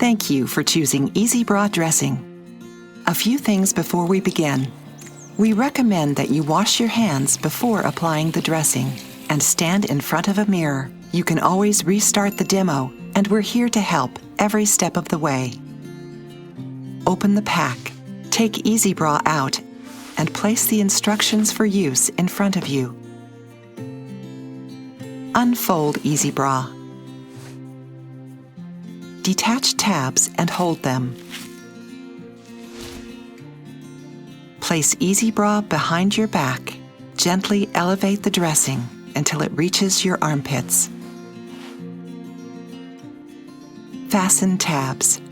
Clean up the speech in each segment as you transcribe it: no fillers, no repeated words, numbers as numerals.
Thank you for choosing EZbra dressing. A few things before we begin. We recommend that you wash your hands before applying the dressing and stand in front of a mirror. You can always restart the demo, and we're here to help every step of the way. Open the pack, take EZbra out, and place the instructions for use in front of you. Unfold EZbra. Detach tabs and hold them. Place EZbra behind your back. Gently elevate the dressing until it reaches your armpits. Fasten tabs.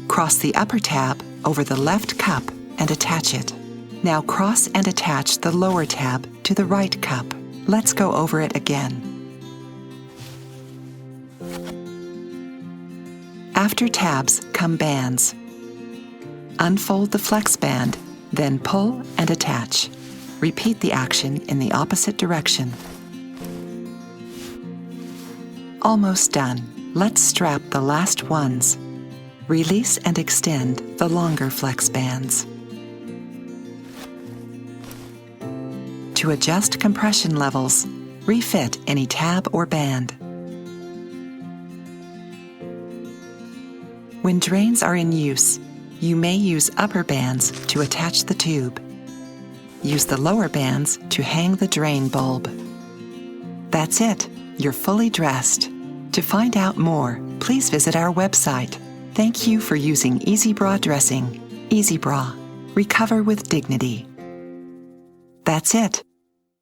Cross the upper tab over the left cup and attach it. Now cross and attach the lower tab to the right cup. Let's go over it again. After tabs come bands. Unfold the flex band, then pull and attach. Repeat the action in the opposite direction. Almost done. Let's strap the last ones. Release and extend the longer flex bands. To adjust compression levels, refit any tab or band. When drains are in use, you may use upper bands to attach the tube. Use the lower bands to hang the drain bulb. That's it, you're fully dressed. To find out more, please visit our website. Thank you for using EZbra dressing. EZbra, recover with dignity. That's it.